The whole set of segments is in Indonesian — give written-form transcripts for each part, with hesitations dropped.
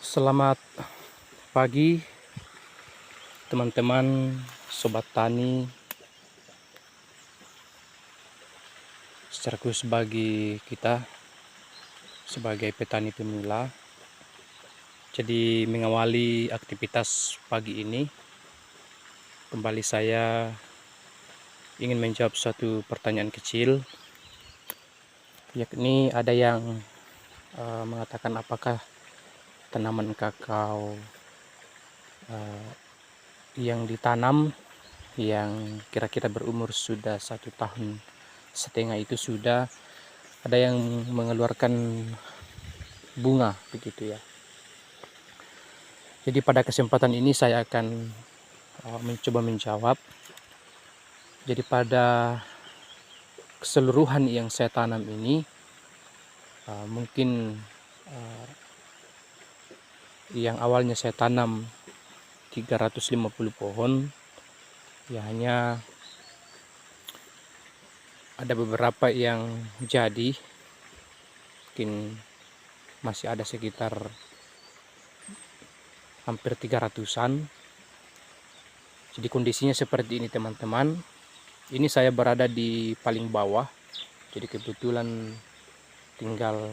Selamat pagi teman-teman sobat tani, secara khusus bagi kita sebagai petani pemula. Jadi mengawali aktivitas pagi ini, kembali saya ingin menjawab suatu pertanyaan kecil, yakni ada yang mengatakan apakah tanaman kakao yang ditanam yang kira-kira berumur sudah 1,5 tahun itu sudah ada yang mengeluarkan bunga begitu ya. Jadi pada kesempatan ini saya akan mencoba menjawab. Jadi pada keseluruhan yang saya tanam ini mungkin yang awalnya saya tanam 350 pohon, ya hanya ada beberapa yang jadi, mungkin masih ada sekitar hampir 300-an. Jadi kondisinya seperti ini teman-teman. Ini saya berada di paling bawah, jadi kebetulan tinggal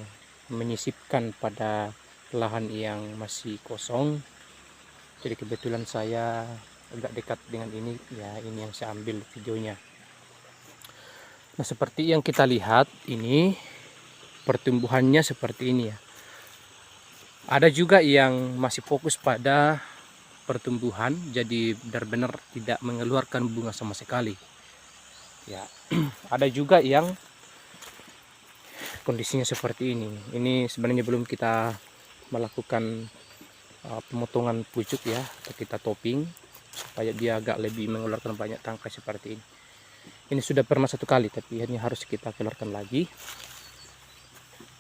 menyisipkan pada lahan yang masih kosong. Jadi kebetulan saya agak dekat dengan ini ya, ini yang saya ambil videonya. Nah, seperti yang kita lihat ini pertumbuhannya seperti ini ya. Ada juga yang masih fokus pada pertumbuhan, jadi benar-benar tidak mengeluarkan bunga sama sekali ya. Ada juga yang kondisinya seperti ini. Ini sebenarnya belum kita melakukan pemotongan pucuk ya, atau kita topping supaya dia agak lebih mengeluarkan banyak tangkai seperti ini. Ini sudah pernah satu kali, tapi ini harus kita keluarkan lagi.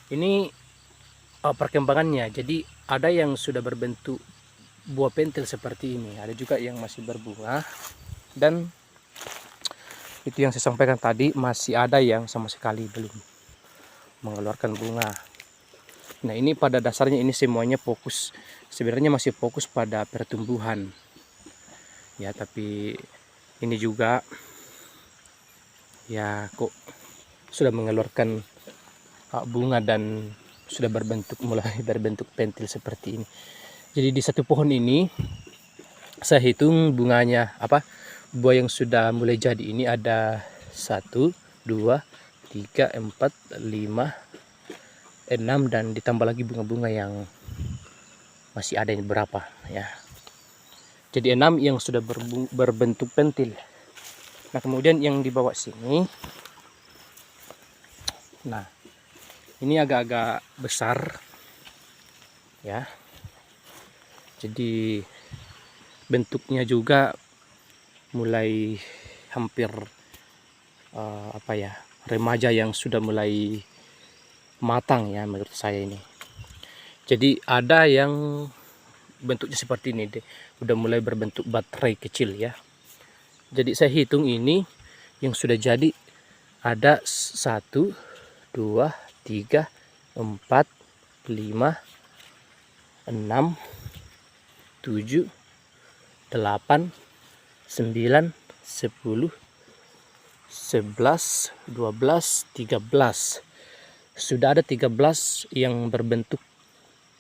Ini perkembangannya. Jadi ada yang sudah berbentuk buah pentil seperti ini, ada juga yang masih berbunga, dan itu yang saya sampaikan tadi, masih ada yang sama sekali belum mengeluarkan bunga. Nah, ini pada dasarnya ini semuanya fokus, sebenarnya masih fokus pada pertumbuhan ya, tapi ini juga ya kok sudah mengeluarkan bunga dan sudah mulai berbentuk pentil seperti ini. Jadi di satu pohon ini saya hitung bunganya buah yang sudah mulai jadi ini ada 1, 2, 3, 4, 5, 6, dan ditambah lagi bunga-bunga yang masih ada yang berapa ya. Jadi 6 yang sudah berbentuk pentil. Nah, kemudian yang di bawah sini, nah ini agak-agak besar ya. Jadi bentuknya juga mulai hampir remaja yang sudah mulai matang ya menurut saya ini. Jadi ada yang bentuknya seperti ini deh, udah mulai berbentuk baterai kecil ya. Jadi saya hitung ini yang sudah jadi ada 1, 2, 3, 4, 5, 6, 7, 8, 9, 10, 11, 12, 13. Sudah ada 13 yang berbentuk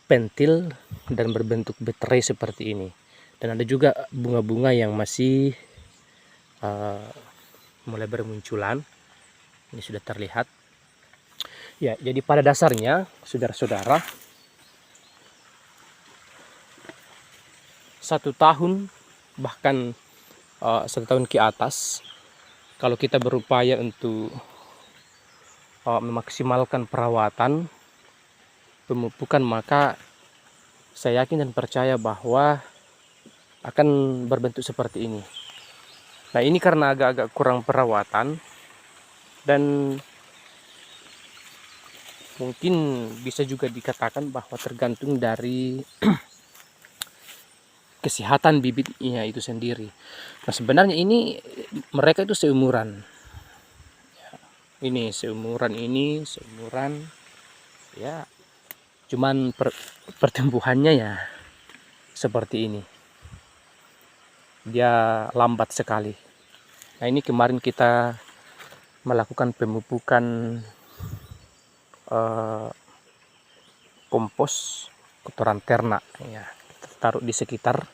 pentil dan berbentuk baterai seperti ini. Dan ada juga bunga-bunga yang masih mulai bermunculan. Ini sudah terlihat. Ya, jadi pada dasarnya saudara-saudara, 1 tahun bahkan 1 tahun ke atas, kalau kita berupaya untuk memaksimalkan perawatan pemupukan, maka saya yakin dan percaya bahwa akan berbentuk seperti ini. Nah, ini karena agak-agak kurang perawatan dan mungkin bisa juga dikatakan bahwa tergantung dari kesehatan bibitnya itu sendiri. Nah, sebenarnya ini mereka itu seumuran. Ini seumuran ya, Cuman pertumbuhannya ya seperti ini, dia lambat sekali. Nah, ini kemarin kita melakukan pemupukan kompos kotoran ternak ya, kita taruh di sekitar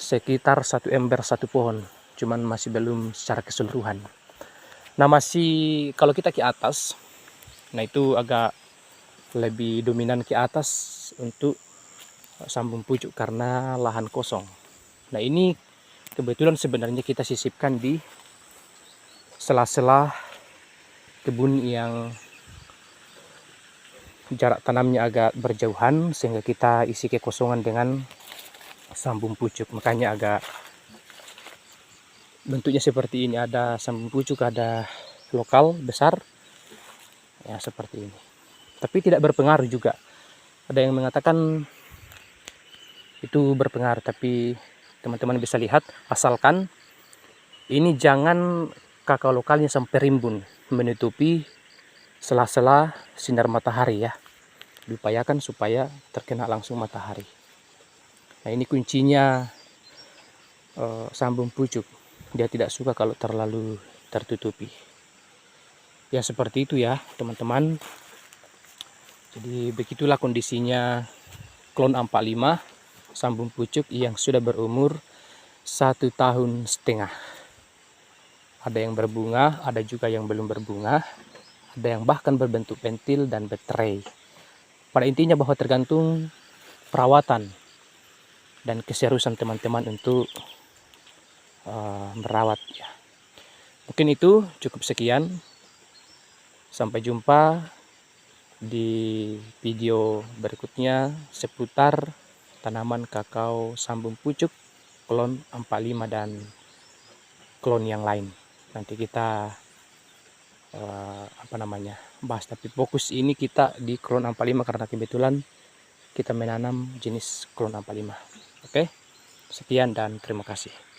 1 ember 1 pohon, cuman masih belum secara keseluruhan. Nah, masih kalau kita ke atas, nah itu agak lebih dominan ke atas untuk sambung pucuk karena lahan kosong. Nah, ini kebetulan sebenarnya kita sisipkan di sela-sela kebun yang jarak tanamnya agak berjauhan, sehingga kita isi kekosongan dengan sambung pucuk. Makanya agak bentuknya seperti ini, ada sambung pucuk, ada lokal besar ya seperti ini. Tapi tidak berpengaruh juga. Ada yang mengatakan itu berpengaruh, tapi teman-teman bisa lihat, asalkan ini jangan kakao lokalnya sampai rimbun menutupi sela-sela sinar matahari ya. Diupayakan supaya terkena langsung matahari. Nah, ini kuncinya sambung pucuk. Dia tidak suka kalau terlalu tertutupi. Ya seperti itu ya teman-teman. Jadi begitulah kondisinya klon A45 sambung pucuk yang sudah berumur 1,5 tahun. Ada yang berbunga, ada juga yang belum berbunga, ada yang bahkan berbentuk pentil dan betray. Pada intinya bahwa tergantung perawatan dan keseriusan teman-teman untuk merawat ya. Mungkin itu cukup sekian. Sampai jumpa di video berikutnya seputar tanaman kakao sambung pucuk klon A45 dan klon yang lain. Nanti kita bahas, tapi fokus ini kita di klon A45 karena kebetulan kita menanam jenis klon A45. Oke, sekian dan terima kasih.